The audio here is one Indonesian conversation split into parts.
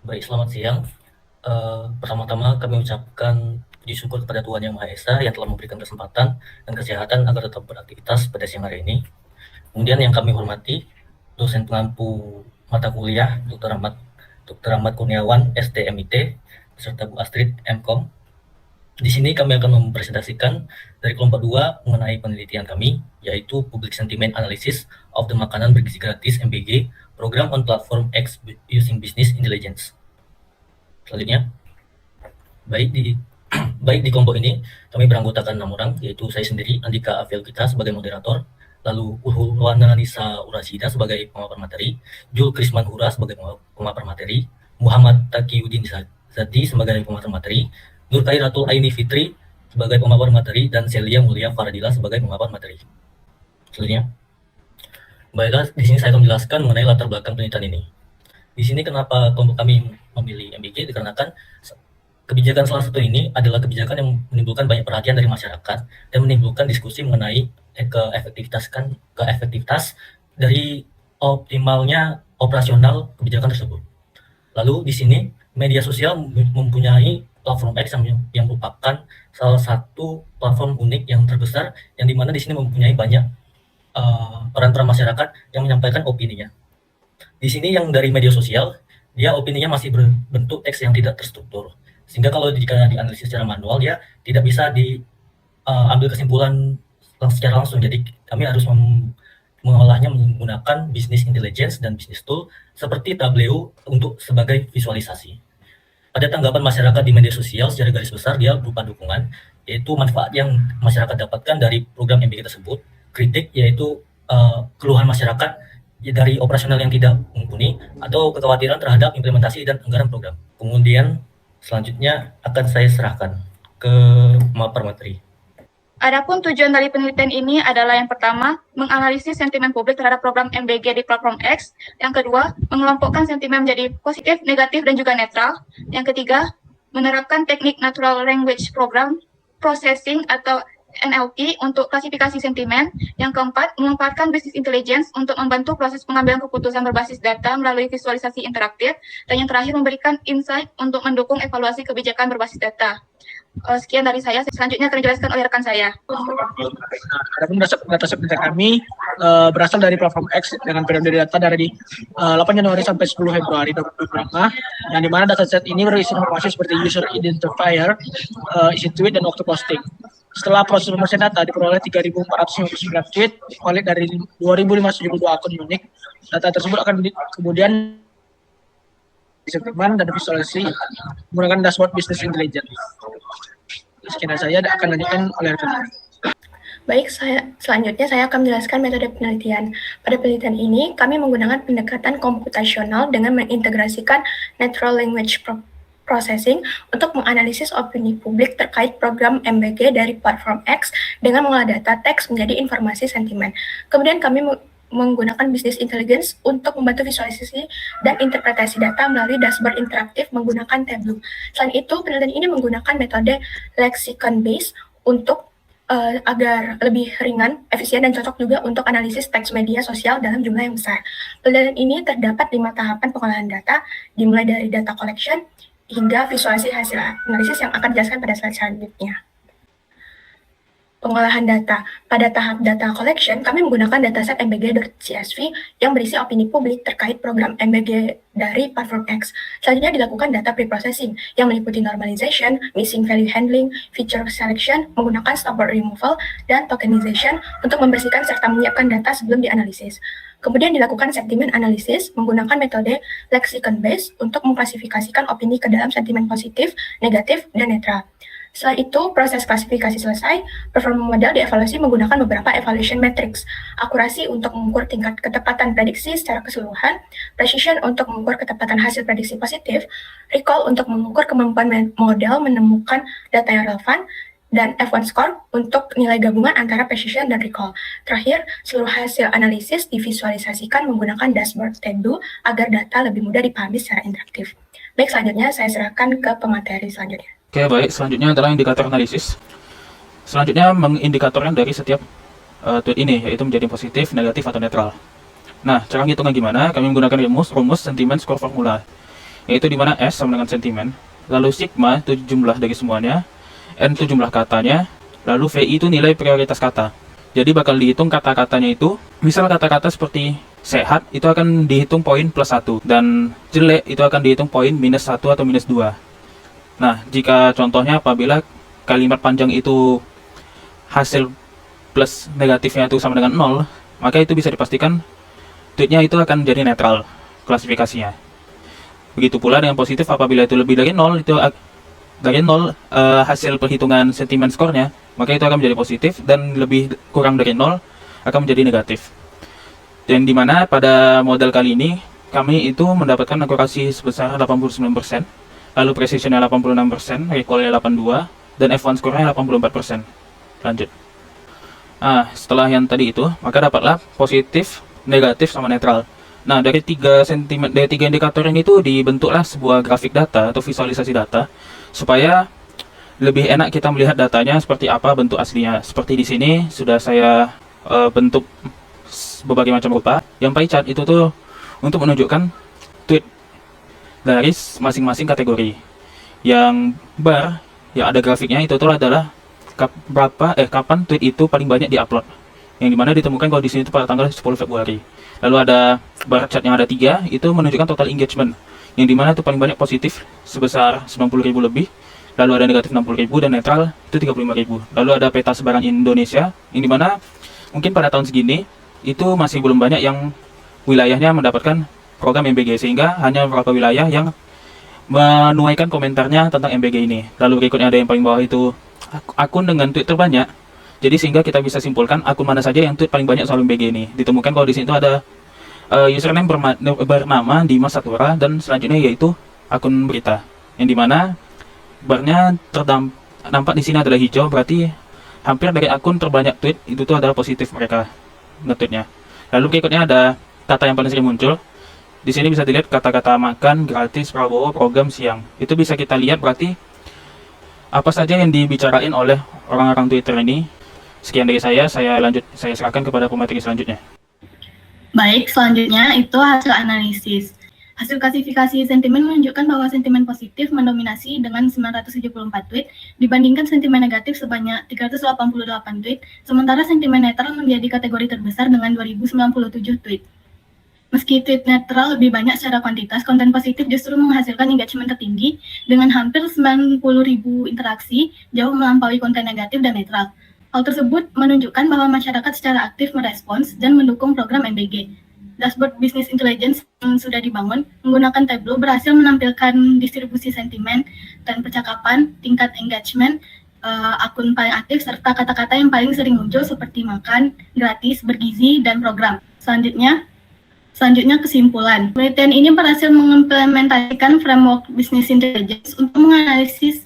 Baik, selamat siang. Pertama-tama kami ucapkan puji syukur kepada Tuhan Yang Maha Esa yang telah memberikan kesempatan dan kesehatan agar tetap beraktivitas pada siang hari ini. Kemudian yang kami hormati dosen pengampu mata kuliah Dr. Ahmad Kurniawan, STMIT, beserta Bu Astrid, MKom. Di sini kami akan mempresentasikan dari kelompok 2 mengenai penelitian kami, yaitu Public Sentiment Analysis of the Makanan Bergizi Gratis MBG Program on Platform X Using Business Intelligence. Selanjutnya, baik di baik di kelompok ini kami beranggotakan 6 orang, yaitu saya sendiri Andika Afielkita sebagai moderator, lalu Ulwana Nisa Urasida sebagai pemaparan materi, Jul Krisman Hura sebagai pemaparan materi, Muhammad Taqiyuddin Zati sebagai pemaparan materi, Nur Khairatul Aini Fitri sebagai pemaparan materi, dan Celia Mulia Faradila sebagai pemaparan materi. Selanjutnya, baiklah, di sini saya akan menjelaskan mengenai latar belakang penelitian ini. Di sini kenapa kelompok kami memilih MBG, dikarenakan kebijakan salah satu ini adalah kebijakan yang menimbulkan banyak perhatian dari masyarakat dan menimbulkan diskusi mengenai keefektivitas dari optimalnya operasional kebijakan tersebut. Lalu di sini media sosial mempunyai platform X yang merupakan salah satu platform unik yang terbesar, yang dimana di sini mempunyai banyak peran-peran masyarakat yang menyampaikan opininya. Di sini yang dari media sosial, dia opininya masih berbentuk teks yang tidak terstruktur. Sehingga kalau jika dianalisis secara manual, dia tidak bisa diambil kesimpulan secara langsung. Jadi kami harus mengolahnya menggunakan business intelligence dan business tool seperti Tableau untuk sebagai visualisasi. Pada tanggapan masyarakat di media sosial secara garis besar, dia berupa dukungan, yaitu manfaat yang masyarakat dapatkan dari program MBG tersebut. Kritik yaitu keluhan masyarakat dari operasional yang tidak mumpuni atau kekhawatiran terhadap implementasi dan anggaran program. Kemudian selanjutnya akan saya serahkan ke pemaparan materi. Adapun tujuan dari penelitian ini adalah yang pertama, menganalisis sentimen publik terhadap program MBG di platform X. Yang kedua, mengelompokkan sentimen menjadi positif, negatif, dan juga netral. Yang ketiga, menerapkan teknik Natural Language Program Processing atau NLP untuk klasifikasi sentimen. Yang keempat, memanfaatkan business intelligence untuk membantu proses pengambilan keputusan berbasis data melalui visualisasi interaktif. Dan yang terakhir, memberikan insight untuk mendukung evaluasi kebijakan berbasis data. Sekian dari saya, selanjutnya akan dijelaskan oleh rekan saya. Adapun data penelitian kami berasal dari platform X dengan periode data dari 8 Januari sampai 10 Februari 2025, yang dimana dataset ini berisi informasi seperti user identifier, isi tweet, dan waktu posting. Setelah proses pemrosesan data, diperoleh 3.459 tweet, valid dari 2.572 akun unik. Data tersebut akan kemudian disegmen dan visualisasi menggunakan dashboard business intelligence. Sekian dari saya, akan dilanjutkan oleh rekan. Baik, selanjutnya saya akan menjelaskan metode penelitian. Pada penelitian ini, kami menggunakan pendekatan komputasional dengan mengintegrasikan natural language processing untuk menganalisis opini publik terkait program MBG dari platform X dengan mengolah data teks menjadi informasi sentimen. Kemudian kami menggunakan business intelligence untuk membantu visualisasi dan interpretasi data melalui dashboard interaktif menggunakan Tableau. Selain itu, penelitian ini menggunakan metode lexicon based untuk agar lebih ringan, efisien, dan cocok juga untuk analisis teks media sosial dalam jumlah yang besar. Penelitian ini terdapat 5 tahapan pengolahan data, dimulai dari data collection hingga visualisasi hasil analisis yang akan dijelaskan pada slide selanjutnya. Pengolahan data. Pada tahap data collection, kami menggunakan dataset mbg.csv yang berisi opini publik terkait program MBG dari platform X. Selanjutnya dilakukan data preprocessing yang meliputi normalization, missing value handling, feature selection, menggunakan stopword removal, dan tokenization untuk membersihkan serta menyiapkan data sebelum dianalisis. Kemudian dilakukan sentimen analisis menggunakan metode lexicon based untuk mengklasifikasikan opini ke dalam sentimen positif, negatif, dan netral. Setelah itu, proses klasifikasi selesai, performa model dievaluasi menggunakan beberapa evaluation metrics, akurasi untuk mengukur tingkat ketepatan prediksi secara keseluruhan, precision untuk mengukur ketepatan hasil prediksi positif, recall untuk mengukur kemampuan model menemukan data yang relevan, dan F1 score untuk nilai gabungan antara precision dan recall. Terakhir, seluruh hasil analisis divisualisasikan menggunakan dashboard Tableau agar data lebih mudah dipahami secara interaktif. Baik, selanjutnya saya serahkan ke pemateri selanjutnya. Oke, baik. Selanjutnya adalah indikator analisis. Selanjutnya mengindikatorkan dari setiap tweet ini, yaitu menjadi positif, negatif, atau netral. Nah, cara ngitungnya gimana? Kami menggunakan rumus sentiment score formula. yaitu di mana S sama dengan sentimen, lalu sigma itu jumlah dari semuanya, N itu jumlah katanya, lalu VI itu nilai prioritas kata. Jadi bakal dihitung kata-katanya itu, misal kata-kata seperti sehat itu akan dihitung poin +1, dan jelek itu akan dihitung poin -1 atau -2. Nah, jika contohnya apabila kalimat panjang itu hasil plus negatifnya itu sama dengan 0, maka itu bisa dipastikan tweetnya itu akan jadi netral klasifikasinya. Begitu pula dengan positif, apabila itu lebih dari 0, itu dari 0 hasil perhitungan sentimen skornya, maka itu akan menjadi positif, dan lebih kurang dari 0 akan menjadi negatif. Dan dimana pada model kali ini kami itu mendapatkan akurasi sebesar 89%, lalu precisionnya 86%, recallnya 82, dan F1 skornya 84%. Lanjut. Nah, setelah yang tadi itu, maka dapatlah positif, negatif, sama netral. Nah, dari tiga indikator ini tuh dibentuklah sebuah grafik data atau visualisasi data supaya lebih enak kita melihat datanya seperti apa bentuk aslinya. Seperti di sini sudah saya bentuk berbagai macam rupa. Yang pie chart itu tuh untuk menunjukkan tweet dari masing-masing kategori. Yang bar yang ada grafiknya itu tuh adalah kapan tweet itu paling banyak diupload, yang dimana ditemukan kalau di sini itu pada tanggal 10 Februari. Lalu ada bar chart yang ada 3, itu menunjukkan total engagement, yang dimana itu paling banyak positif sebesar 90.000 lebih, lalu ada negatif 60.000, dan netral itu 35.000. Lalu ada peta sebaran Indonesia, yang dimana mungkin pada tahun segini itu masih belum banyak yang wilayahnya mendapatkan program MBG, sehingga hanya beberapa wilayah yang menuaikan komentarnya tentang MBG ini. Lalu berikutnya ada yang paling bawah itu akun dengan tweet terbanyak. Jadi sehingga kita bisa simpulkan akun mana saja yang tweet paling banyak soal MBG ini. Ditemukan kalau di sini itu ada username bernama Dimas Satura, dan selanjutnya yaitu akun berita, yang dimana barnya nampak di sini adalah hijau, berarti hampir dari akun terbanyak tweet itu tuh adalah positif mereka nge-tweetnya. Lalu berikutnya ada kata yang paling sering muncul. Di sini bisa dilihat kata-kata makan, gratis, Prabowo, program siang. Itu bisa kita lihat berarti apa saja yang dibicarain oleh orang-orang Twitter ini. Sekian dari saya serahkan kepada pemateri selanjutnya. Baik, selanjutnya itu hasil analisis. Hasil klasifikasi sentimen menunjukkan bahwa sentimen positif mendominasi dengan 974 tweet, dibandingkan sentimen negatif sebanyak 388 tweet, sementara sentimen netral menjadi kategori terbesar dengan 2097 tweet. Meski tweet netral lebih banyak secara kuantitas, konten positif justru menghasilkan engagement tertinggi dengan hampir 90.000 interaksi, jauh melampaui konten negatif dan netral. Hal tersebut menunjukkan bahwa masyarakat secara aktif merespons dan mendukung program MBG. Dashboard Business Intelligence yang sudah dibangun menggunakan Tableau berhasil menampilkan distribusi sentimen dan percakapan, tingkat engagement, akun paling aktif, serta kata-kata yang paling sering muncul seperti makan, gratis, bergizi, dan program. Selanjutnya kesimpulan. Penelitian ini berhasil mengimplementasikan framework Business Intelligence untuk menganalisis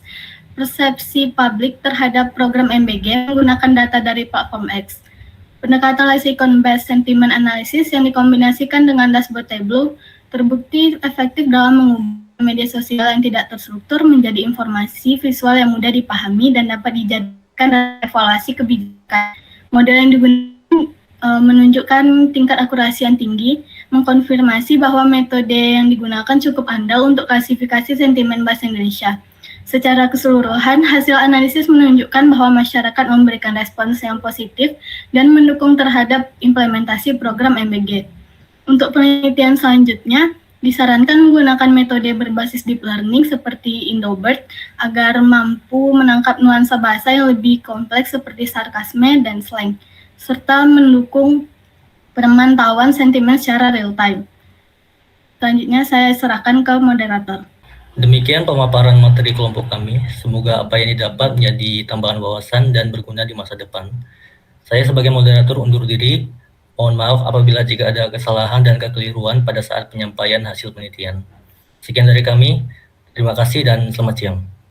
persepsi publik terhadap program MBG menggunakan data dari platform X. Pendekatan lexicon-based sentiment analysis yang dikombinasikan dengan dashboard Tableau terbukti efektif dalam mengubah media sosial yang tidak terstruktur menjadi informasi visual yang mudah dipahami dan dapat dijadikan evaluasi kebijakan. Model yang digunakan menunjukkan tingkat akurasi yang tinggi, mengkonfirmasi bahwa metode yang digunakan cukup andal untuk klasifikasi sentimen bahasa Indonesia. Secara keseluruhan, hasil analisis menunjukkan bahwa masyarakat memberikan respons yang positif dan mendukung terhadap implementasi program MBG. Untuk penelitian selanjutnya, disarankan menggunakan metode berbasis deep learning seperti Indobird agar mampu menangkap nuansa bahasa yang lebih kompleks seperti sarkasme dan slang, serta mendukung pemantauan sentimen secara real-time. Selanjutnya saya serahkan ke moderator. Demikian pemaparan materi kelompok kami. Semoga apa yang didapat menjadi tambahan wawasan dan berguna di masa depan. Saya sebagai moderator undur diri. Mohon maaf apabila jika ada kesalahan dan kekeliruan pada saat penyampaian hasil penelitian. Sekian dari kami. Terima kasih dan selamat siang.